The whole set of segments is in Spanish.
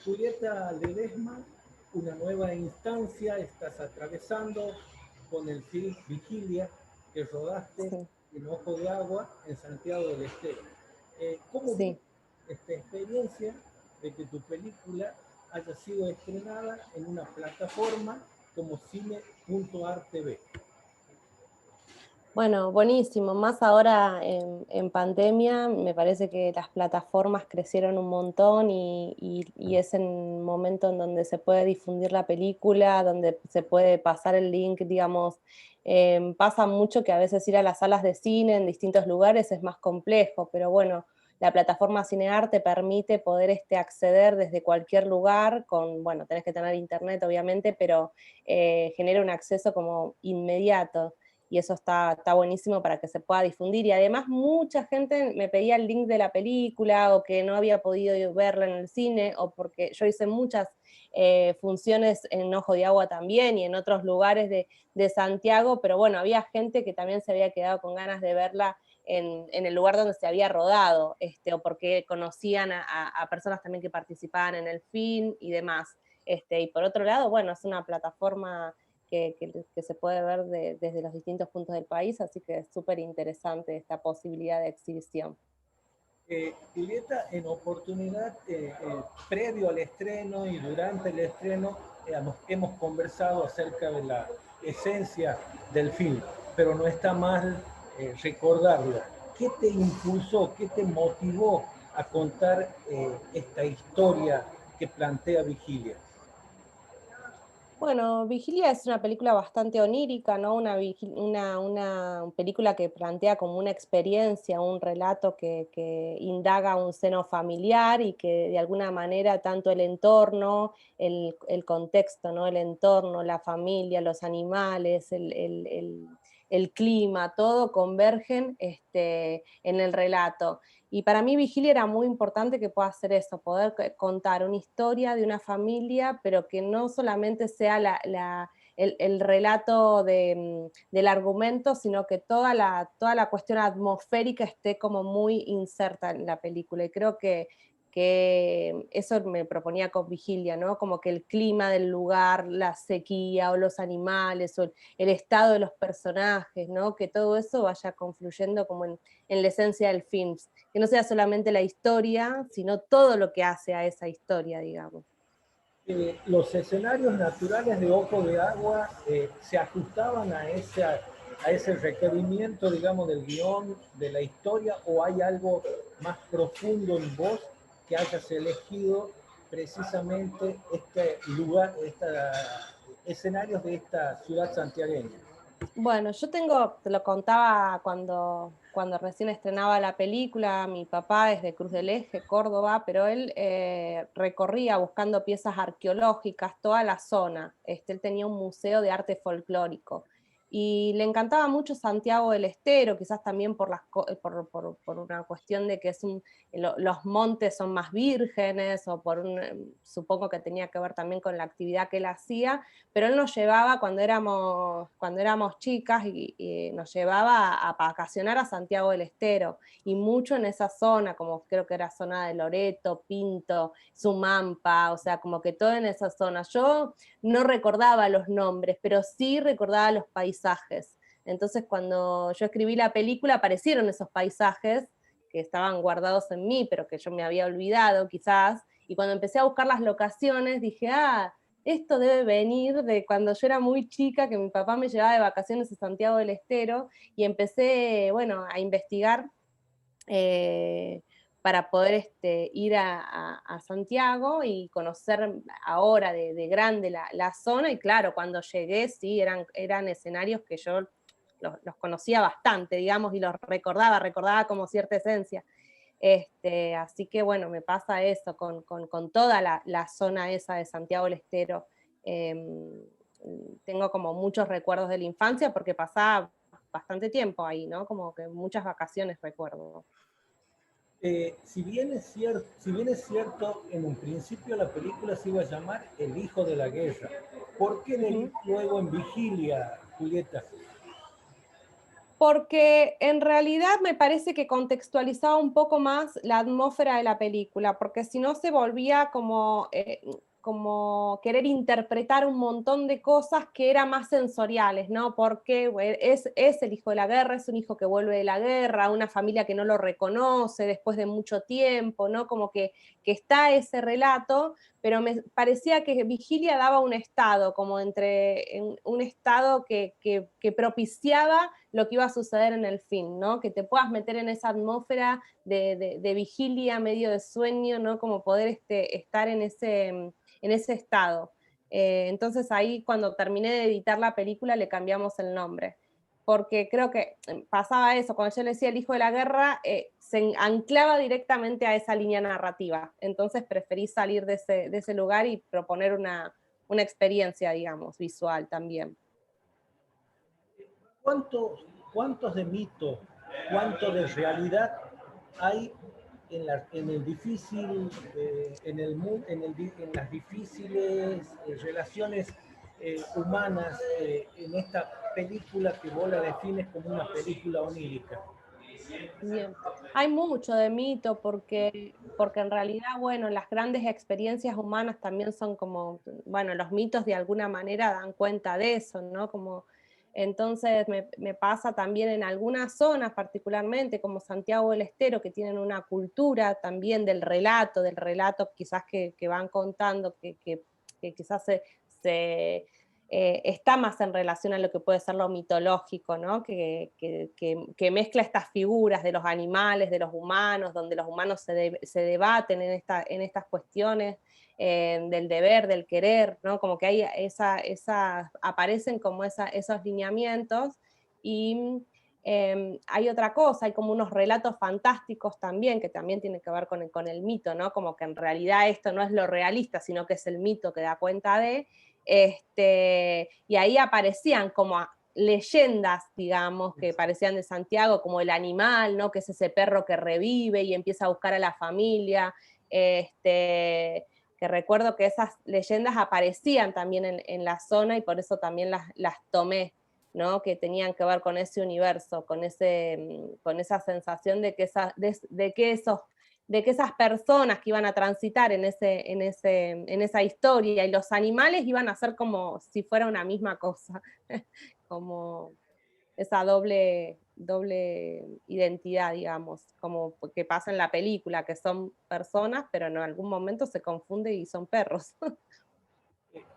Julieta Ledesma, una nueva instancia estás atravesando con el film Vigilia que rodaste Sí, en Ojo de Agua en Santiago del Estero. ¿Cómo ves sí. esta experiencia de que tu película haya sido estrenada en una plataforma como Cine.ar TV? Bueno, buenísimo. Más ahora en pandemia, me parece que las plataformas crecieron un montón y es en un momento en donde se puede difundir la película, donde se puede pasar el link, digamos. Pasa mucho que a veces ir a las salas de cine en distintos lugares es más complejo, pero bueno, la plataforma Cinear te permite poder acceder desde cualquier lugar con, bueno, tenés que tener internet obviamente, pero genera un acceso como inmediato y eso está buenísimo para que se pueda difundir. Y además mucha gente me pedía el link de la película o que no había podido verla en el cine, o porque yo hice muchas funciones en Ojo de Agua también y en otros lugares de Santiago, pero bueno, había gente que también se había quedado con ganas de verla en el lugar donde se había rodado, o porque conocían a personas también que participaban en el film y demás. Y por otro lado, bueno, es una plataforma que se puede ver desde los distintos puntos del país, así que es súper interesante esta posibilidad de exhibición. Julieta, en oportunidad, previo al estreno y durante el estreno, hemos conversado acerca de la esencia del film, pero no está mal recordarlo. ¿Qué te impulsó, qué te motivó a contar esta historia que plantea Vigilia? Bueno, Vigilia es una película bastante onírica, ¿no? Una película que plantea como una experiencia, un relato que indaga un seno familiar y que de alguna manera tanto el entorno, el contexto, ¿no? El entorno, la familia, los animales, el clima, todo convergen en el relato. Y para mí Vigilia era muy importante que pueda hacer eso, poder contar una historia de una familia, pero que no solamente sea el relato del argumento, sino que toda la cuestión atmosférica esté como muy inserta en la película. Y creo que eso me proponía con Vigilia, ¿no? Como que el clima del lugar, la sequía o los animales o el estado de los personajes, ¿no? Que todo eso vaya confluyendo como en la esencia del film, que no sea solamente la historia, sino todo lo que hace a esa historia, digamos. Los escenarios naturales de Ojo de Agua se ajustaban a ese requerimiento, digamos, del guión, de la historia, o hay algo más profundo en vos que hayas elegido precisamente este lugar, escenarios de esta ciudad santiagueña. Bueno, yo tengo, te lo contaba cuando recién estrenaba la película, mi papá es de Cruz del Eje, Córdoba, pero él recorría buscando piezas arqueológicas toda la zona. Él tenía un museo de arte folclórico y le encantaba mucho Santiago del Estero, quizás también por una cuestión de que los montes son más vírgenes o supongo que tenía que ver también con la actividad que él hacía, pero él nos llevaba cuando éramos chicas y nos llevaba a vacacionar a Santiago del Estero y mucho en esa zona, como creo que era zona de Loreto, Pinto, Sumampa, o sea, como que todo en esa zona. Yo no recordaba los nombres, pero sí recordaba los paisajes. Entonces, cuando yo escribí la película, aparecieron esos paisajes que estaban guardados en mí, pero que yo me había olvidado quizás, y cuando empecé a buscar las locaciones, dije, esto debe venir de cuando yo era muy chica, que mi papá me llevaba de vacaciones a Santiago del Estero, y empecé, bueno, a investigar eh, para poder ir a Santiago y conocer ahora de grande la zona, y claro, cuando llegué, sí, eran escenarios que yo los conocía bastante, digamos, y los recordaba como cierta esencia. Así que bueno, me pasa eso con toda la zona esa de Santiago del Estero. Em, Tengo como muchos recuerdos de la infancia porque pasaba bastante tiempo ahí, ¿no? Como que muchas vacaciones recuerdo. Si bien es cierto, en un principio la película se iba a llamar El Hijo de la Guerra. ¿Por qué Ujú. luego en Vigilia, Julieta? Porque en realidad me parece que contextualizaba un poco más la atmósfera de la película, porque si no se volvía como querer interpretar un montón de cosas que eran más sensoriales, ¿no? Porque es el hijo de la guerra, es un hijo que vuelve de la guerra, una familia que no lo reconoce después de mucho tiempo, ¿no? Como que está ese relato, pero me parecía que Vigilia daba un estado, como un estado que propiciaba lo que iba a suceder en el fin, ¿no? Que te puedas meter en esa atmósfera de vigilia, medio de sueño, ¿no? Como poder estar en ese estado. Entonces ahí cuando terminé de editar la película le cambiamos el nombre, porque creo que pasaba eso, cuando yo le decía el hijo de la guerra, se anclaba directamente a esa línea narrativa, entonces preferí salir de ese lugar y proponer una experiencia, digamos, visual también. ¿Cuántos de mito, cuánto de realidad hay en el difícil, en las difíciles relaciones humanas, en esta película que vos la defines como una película onírica? Bien. Hay mucho de mito porque en realidad, bueno, las grandes experiencias humanas también son como, bueno, los mitos de alguna manera dan cuenta de eso, ¿no? Como, entonces me pasa también en algunas zonas, particularmente como Santiago del Estero, que tienen una cultura también del relato quizás que van contando, que quizás está más en relación a lo que puede ser lo mitológico, ¿no? Que mezcla estas figuras de los animales, de los humanos, donde los humanos se debaten en estas cuestiones del deber, del querer, ¿no? Como que hay aparecen como esos lineamientos y hay otra cosa, hay como unos relatos fantásticos también, que también tienen que ver con el mito, ¿no? Como que en realidad esto no es lo realista, sino que es el mito que da cuenta de, y ahí aparecían como leyendas, digamos, que parecían de Santiago, como el animal, ¿no? Que es ese perro que revive y empieza a buscar a la familia, que recuerdo que esas leyendas aparecían también en la zona y por eso también las tomé, ¿no? Que tenían que ver con ese universo, con esa sensación de que esas personas que iban a transitar en esa historia y los animales iban a ser como si fuera una misma cosa, como esa doble identidad, digamos, como que pasa en la película, que son personas, pero en algún momento se confunde y son perros.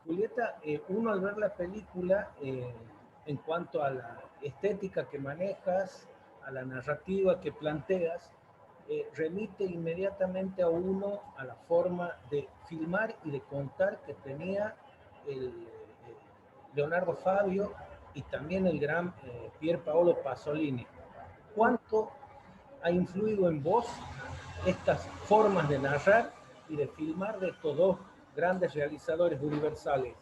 Julieta, uno al ver la película, en cuanto a la estética que manejas, a la narrativa que planteas, remite inmediatamente a uno a la forma de filmar y de contar que tenía Leonardo Fabio y también el gran Pier Paolo Pasolini. ¿Cuánto ha influido en vos estas formas de narrar y de filmar de estos dos grandes realizadores universales?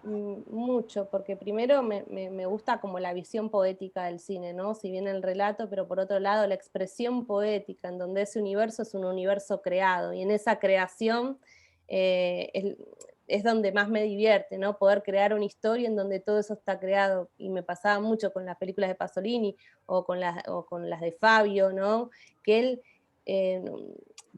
Mucho, porque primero me gusta como la visión poética del cine, ¿no? Si bien el relato, pero por otro lado la expresión poética, en donde ese universo es un universo creado, y en esa creación es donde más me divierte, ¿no? Poder crear una historia en donde todo eso está creado, y me pasaba mucho con las películas de Pasolini o con las de Fabio, ¿no? Que él... Eh,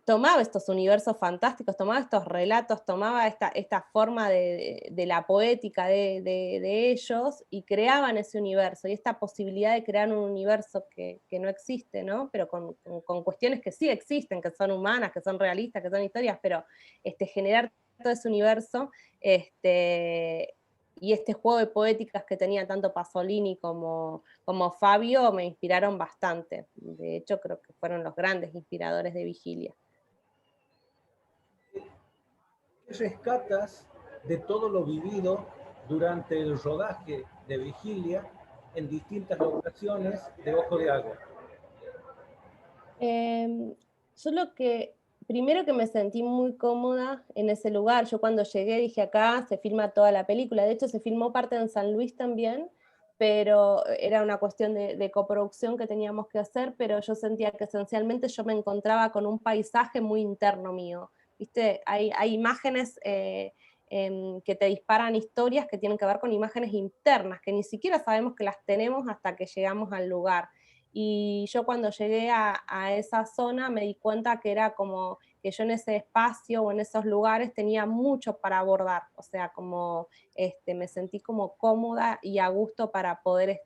tomaba estos universos fantásticos, tomaba estos relatos, tomaba esta forma de la poética de ellos y creaban ese universo, y esta posibilidad de crear un universo que no existe, ¿no? Pero con cuestiones que sí existen, que son humanas, que son realistas, que son historias, pero generar todo ese universo, y este juego de poéticas que tenía tanto Pasolini como Fabio me inspiraron bastante. De hecho, creo que fueron los grandes inspiradores de Vigilia. ¿Qué rescatas de todo lo vivido durante el rodaje de Vigilia en distintas locaciones de Ojo de Agua? Yo lo que, primero que me sentí muy cómoda en ese lugar, yo cuando llegué dije acá se filma toda la película, de hecho se filmó parte en San Luis también, pero era una cuestión de coproducción que teníamos que hacer, pero yo sentía que esencialmente yo me encontraba con un paisaje muy interno mío, ¿viste? Hay imágenes que te disparan historias que tienen que ver con imágenes internas, que ni siquiera sabemos que las tenemos hasta que llegamos al lugar. Y yo cuando llegué a esa zona me di cuenta que era como que yo en ese espacio o en esos lugares tenía mucho para abordar, o sea, como me sentí como cómoda y a gusto para poder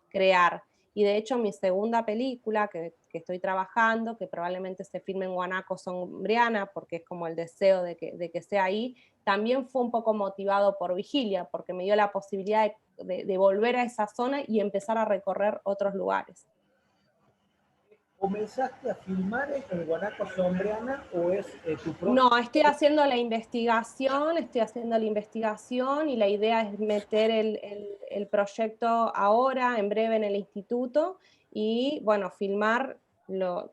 crear. Y de hecho mi segunda película que estoy trabajando, que probablemente se filme en Guanaco Sombriana, porque es como el deseo de que sea ahí, también fue un poco motivado por Vigilia, porque me dio la posibilidad de volver a esa zona y empezar a recorrer otros lugares. ¿Comenzaste a filmar en Guanaco Sombreana o es tu propio? No, estoy haciendo la investigación y la idea es meter el proyecto ahora, en breve, en el instituto y, bueno, filmar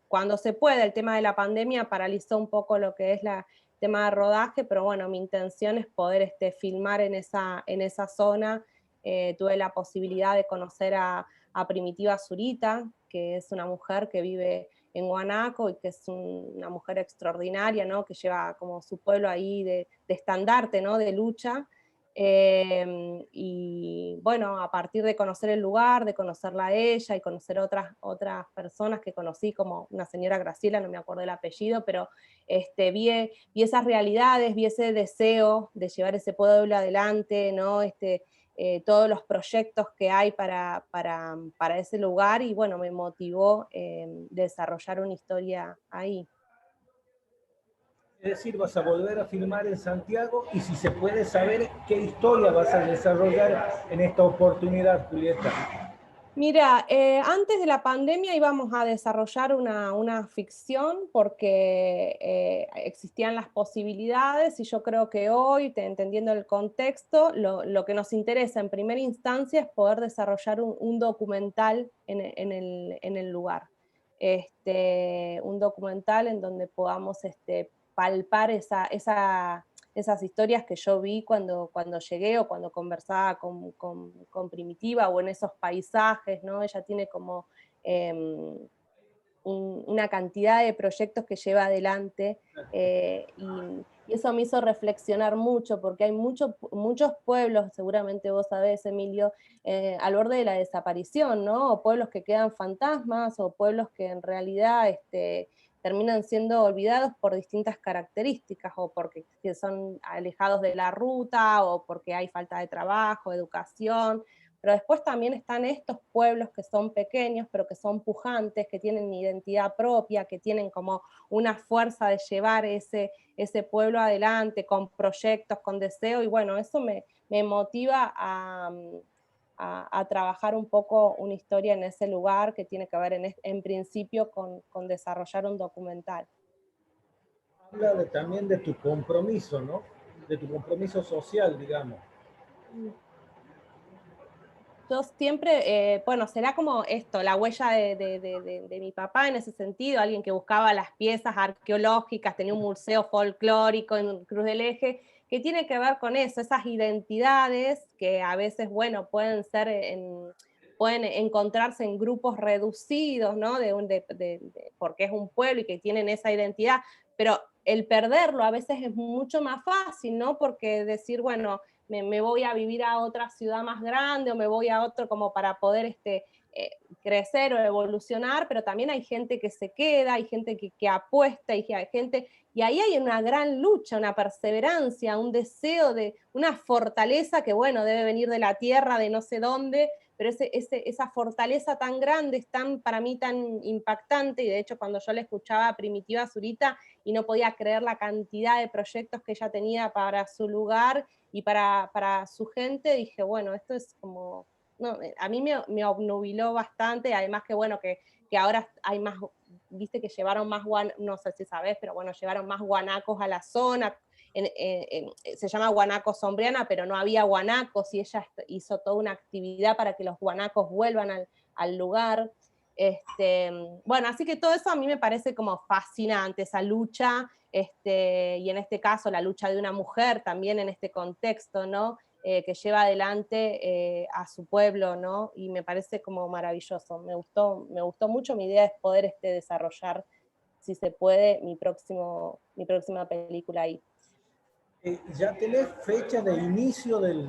cuando se puede. El tema de la pandemia paralizó un poco lo que es el tema de rodaje, pero bueno, mi intención es poder filmar en esa zona. Tuve la posibilidad de conocer a Primitiva Zurita, que es una mujer que vive en Guanaco y que es una mujer extraordinaria, ¿no? Que lleva como su pueblo ahí de estandarte, ¿no? De lucha. Y bueno, a partir de conocer el lugar, de conocerla a ella y conocer otras personas que conocí, como una señora Graciela, no me acuerdo el apellido, pero vi esas realidades, vi ese deseo de llevar ese pueblo adelante, ¿no? Todos los proyectos que hay para ese lugar y bueno, me motivó desarrollar una historia ahí. Es decir, vas a volver a filmar en Santiago y si se puede saber qué historia vas a desarrollar en esta oportunidad, Julieta. Mira, antes de la pandemia íbamos a desarrollar una ficción porque existían las posibilidades y yo creo que hoy, entendiendo el contexto, lo que nos interesa en primera instancia es poder desarrollar un documental en el lugar. Un documental en donde podamos palpar esas historias que yo vi cuando llegué o cuando conversaba con Primitiva o en esos paisajes, ¿no? Ella tiene como una cantidad de proyectos que lleva adelante y eso me hizo reflexionar mucho porque hay muchos pueblos, seguramente vos sabés, Emilio, al borde de la desaparición, ¿no? O pueblos que quedan fantasmas o pueblos que en realidad terminan siendo olvidados por distintas características o porque son alejados de la ruta o porque hay falta de trabajo, educación, pero después también están estos pueblos que son pequeños, pero que son pujantes, que tienen identidad propia, que tienen como una fuerza de llevar ese pueblo adelante con proyectos, con deseo, y bueno, eso me motiva a trabajar un poco una historia en ese lugar que tiene que ver en principio con desarrollar un documental. Habla también de tu compromiso, ¿no? De tu compromiso social, digamos. Yo siempre, bueno, será como esto, la huella de mi papá en ese sentido, alguien que buscaba las piezas arqueológicas, tenía un museo folclórico en Cruz del Eje, que tiene que ver con eso, esas identidades que a veces, bueno, pueden encontrarse en grupos reducidos, ¿no? Porque es un pueblo y que tienen esa identidad, pero el perderlo a veces es mucho más fácil, ¿no? Porque decir, bueno, me voy a vivir a otra ciudad más grande o me voy a otro como para poder crecer o evolucionar, pero también hay gente que se queda, hay gente que apuesta, y hay gente, y ahí hay una gran lucha, una perseverancia, un deseo de una fortaleza que, bueno, debe venir de la tierra, de no sé dónde, pero esa fortaleza tan grande es para mí tan impactante, y de hecho cuando yo le escuchaba a Primitiva Zurita y no podía creer la cantidad de proyectos que ella tenía para su lugar y para su gente, dije, bueno, esto es como, no, a mí me obnubiló bastante, además que bueno, que ahora hay más, viste que llevaron más, no sé si sabés, pero bueno, llevaron más guanacos a la zona, se llama Guanaco Sombriana, pero no había guanacos y ella hizo toda una actividad para que los guanacos vuelvan al lugar. Bueno, así que todo eso a mí me parece como fascinante, esa lucha, y en este caso la lucha de una mujer también en este contexto, ¿no? Que lleva adelante a su pueblo, ¿no? Y me parece como maravilloso. Me gustó mucho, mi idea es poder desarrollar, si se puede, mi próxima película ahí. ¿Ya tenés fecha de inicio del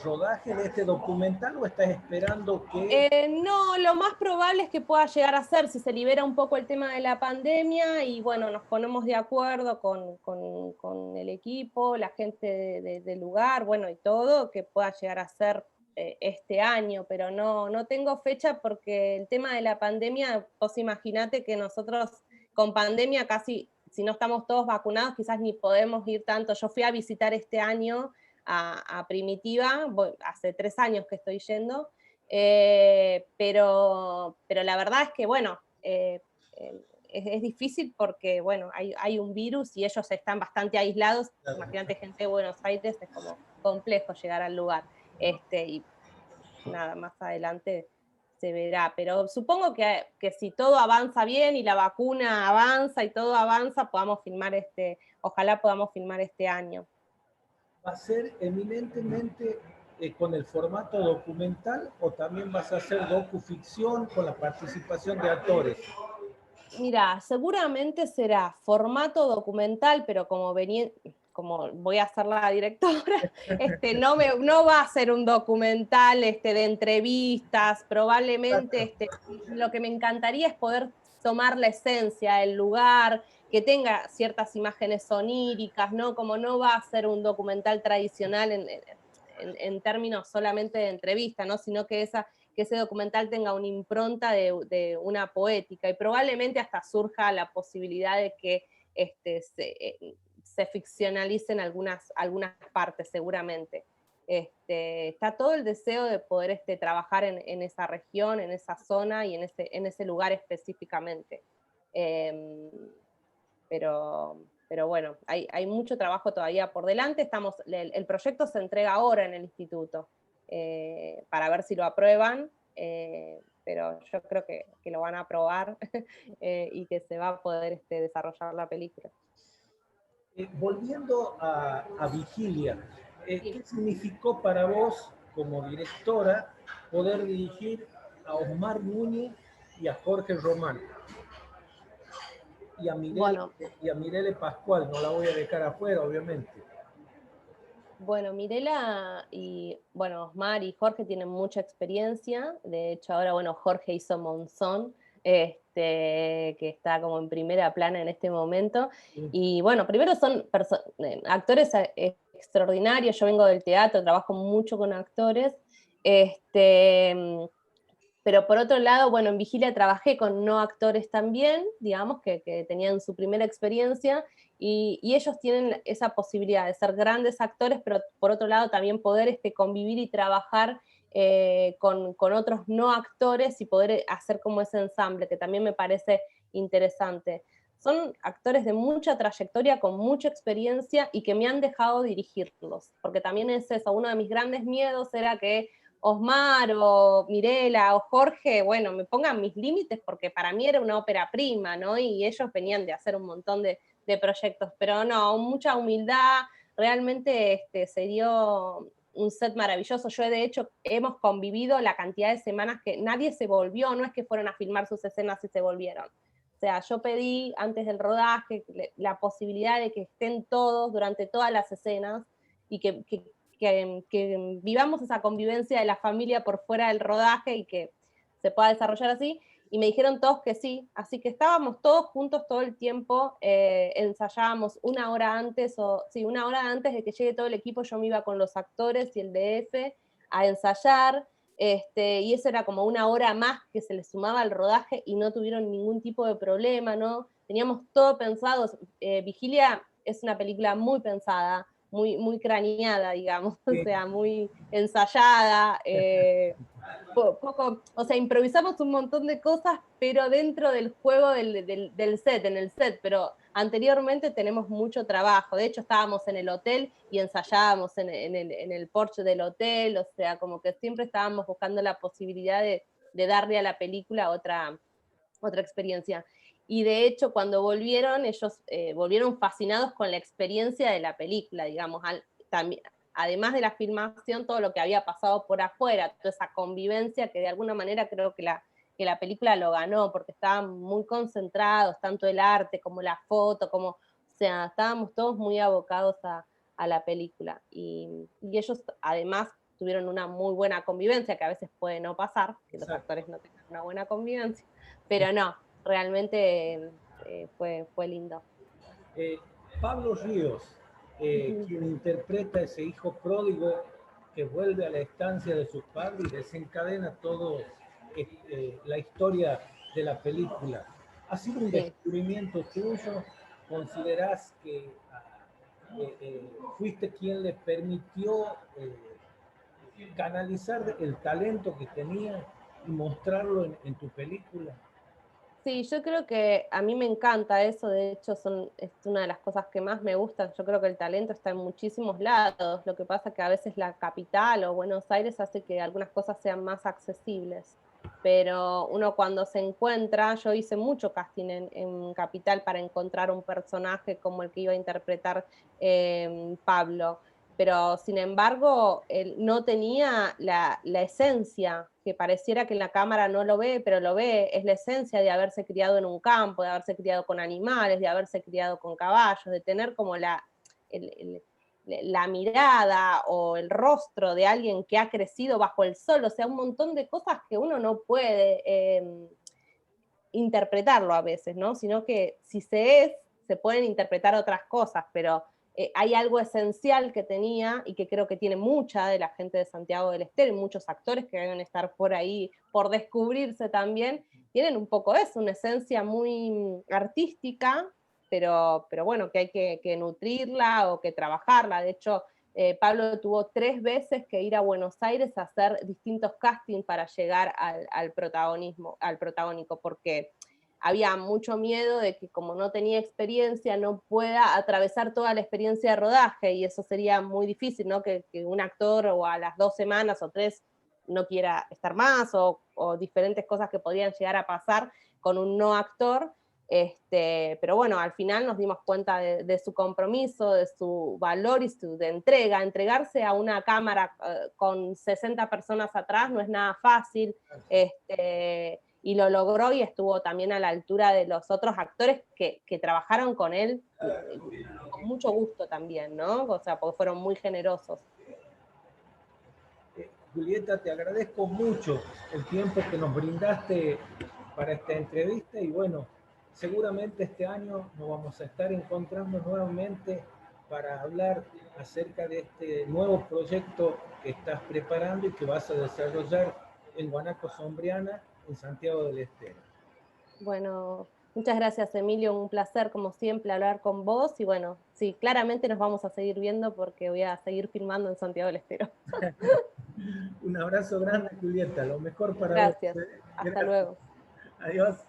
rodaje de este documental o estás esperando que... No, lo más probable es que pueda llegar a ser si se libera un poco el tema de la pandemia y bueno, nos ponemos de acuerdo con el equipo, la gente del lugar, bueno, y todo, que pueda llegar a ser este año, pero no tengo fecha porque el tema de la pandemia, vos imaginate que nosotros con pandemia casi, si no estamos todos vacunados, quizás ni podemos ir tanto. Yo fui a visitar este año a Primitiva, hace 3 años que estoy yendo, pero la verdad es que, bueno, es difícil porque, bueno, hay un virus y ellos están bastante aislados. Imagínate gente de Buenos Aires, es como complejo llegar al lugar. Y nada, más adelante se verá, pero supongo que si todo avanza bien y la vacuna avanza y todo avanza, ojalá podamos filmar este año. ¿Va a ser eminentemente con el formato documental o también vas a hacer docuficción con la participación de actores? Mira, seguramente será formato documental, pero como voy a ser la directora, no va a ser un documental de entrevistas, probablemente lo que me encantaría es poder tomar la esencia, el lugar, que tenga ciertas imágenes soníricas, ¿no? Como no va a ser un documental tradicional en términos solamente de entrevista, ¿no? Sino que ese documental tenga una impronta de una poética y probablemente hasta surja la posibilidad de que se ficcionalicen algunas partes seguramente. Está todo el deseo de poder trabajar en esa región, en esa zona y en ese lugar específicamente. Eh, pero bueno, hay mucho trabajo todavía por delante. El proyecto se entrega ahora en el instituto para ver si lo aprueban, pero yo creo que lo van a aprobar y que se va a poder desarrollar la película. Volviendo a Vigilia, ¿qué Sí. significó para vos como directora poder dirigir a Osmar Núñez y a Jorge Román? Bueno, Y a Mirele Pascual, no la voy a dejar afuera, obviamente. Bueno, Mirela y, bueno, Osmar y Jorge tienen mucha experiencia. De hecho, ahora, bueno, Jorge hizo Monzón, que está como en primera plana en este momento. Sí. Y bueno, primero son actores extraordinarios. Yo vengo del teatro, trabajo mucho con actores. Este, pero por otro lado, bueno, en Vigilia trabajé con no actores también, digamos, que tenían su primera experiencia, y ellos tienen esa posibilidad de ser grandes actores, pero por otro lado también poder convivir y trabajar con otros no actores y poder hacer como ese ensamble, que también me parece interesante. Son actores de mucha trayectoria, con mucha experiencia y que me han dejado dirigirlos, porque también es eso, uno de mis grandes miedos era que Osmar o Mirela o Jorge, bueno, me pongan mis límites porque para mí era una ópera prima, ¿no? Y ellos venían de hacer un montón de proyectos, pero no, mucha humildad, realmente se dio un set maravilloso. Yo de hecho hemos convivido la cantidad de semanas que nadie se volvió, no es que fueron a filmar sus escenas y se volvieron. O sea, yo pedí antes del rodaje la posibilidad de que estén todos durante todas las escenas y que vivamos esa convivencia de la familia por fuera del rodaje y que se pueda desarrollar así. Y me dijeron todos que sí, así que estábamos todos juntos todo el tiempo, ensayábamos una hora antes, una hora antes de que llegue todo el equipo, yo me iba con los actores y el DF a ensayar, y eso era como una hora más que se les sumaba al rodaje y no tuvieron ningún tipo de problema, ¿no? Teníamos todo pensado. Vigilia es una película muy pensada, muy craneada, digamos, o sea, muy ensayada, poco, o sea, improvisamos un montón de cosas, pero dentro del juego del set, en el set, pero anteriormente tenemos mucho trabajo. De hecho, estábamos en el hotel y ensayábamos en el porche del hotel, o sea, como que siempre estábamos buscando la posibilidad de darle a la película otra experiencia. Y de hecho, cuando volvieron, ellos volvieron fascinados con la experiencia de la película, digamos, también, además de la filmación, todo lo que había pasado por afuera, toda esa convivencia que de alguna manera creo que la película lo ganó, porque estaban muy concentrados, tanto el arte como la foto, o sea, estábamos todos muy abocados a la película. Y ellos además tuvieron una muy buena convivencia, que a veces puede no pasar, que los Exacto. actores no tengan una buena convivencia, pero no, realmente fue lindo. Eh, Pablo Ríos, Ujú. quien interpreta a ese hijo pródigo que vuelve a la estancia de sus padres y desencadena todo la historia de la película. ¿Ha sido un Sí. descubrimiento tuyo? ¿Considerás que fuiste quien le permitió canalizar el talento que tenía y mostrarlo en tu película? Sí, yo creo que a mí me encanta eso, de hecho es una de las cosas que más me gustan, yo creo que el talento está en muchísimos lados, lo que pasa que a veces la capital o Buenos Aires hace que algunas cosas sean más accesibles, pero uno cuando se encuentra, yo hice mucho casting en Capital para encontrar un personaje como el que iba a interpretar Pablo, pero sin embargo él no tenía la esencia, que pareciera que en la cámara no lo ve, pero lo ve, es la esencia de haberse criado en un campo, de haberse criado con animales, de haberse criado con caballos, de tener como el, la mirada o el rostro de alguien que ha crecido bajo el sol, o sea, un montón de cosas que uno no puede interpretarlo a veces, ¿no? Sino que si se es, se pueden interpretar otras cosas, pero hay algo esencial que tenía y que creo que tiene mucha de la gente de Santiago del Estero y muchos actores que deben estar por ahí por descubrirse también, tienen un poco eso, una esencia muy artística, pero bueno, que hay que nutrirla o que trabajarla. De hecho, Pablo tuvo 3 veces que ir a Buenos Aires a hacer distintos castings para llegar al protagonismo, al protagónico, porque había mucho miedo de que como no tenía experiencia no pueda atravesar toda la experiencia de rodaje y eso sería muy difícil, ¿no? Que un actor o a las 2 semanas o 3 no quiera estar más o diferentes cosas que podrían llegar a pasar con un no actor. Pero bueno, al final nos dimos cuenta de su compromiso, de su valor y de entrega. Entregarse a una cámara con 60 personas atrás no es nada fácil, y lo logró y estuvo también a la altura de los otros actores que trabajaron con él con mucho gusto también, ¿no? O sea, porque fueron muy generosos. Julieta, te agradezco mucho el tiempo que nos brindaste para esta entrevista y bueno, seguramente este año nos vamos a estar encontrando nuevamente para hablar acerca de este nuevo proyecto que estás preparando y que vas a desarrollar en Guanaco Sombriana, en Santiago del Estero. Bueno, muchas gracias, Emilio. Un placer, como siempre, hablar con vos. Y bueno, sí, claramente nos vamos a seguir viendo porque voy a seguir filmando en Santiago del Estero. Un abrazo grande, Julieta. Lo mejor para vos. Gracias. Hasta Gracias. luego. Adiós.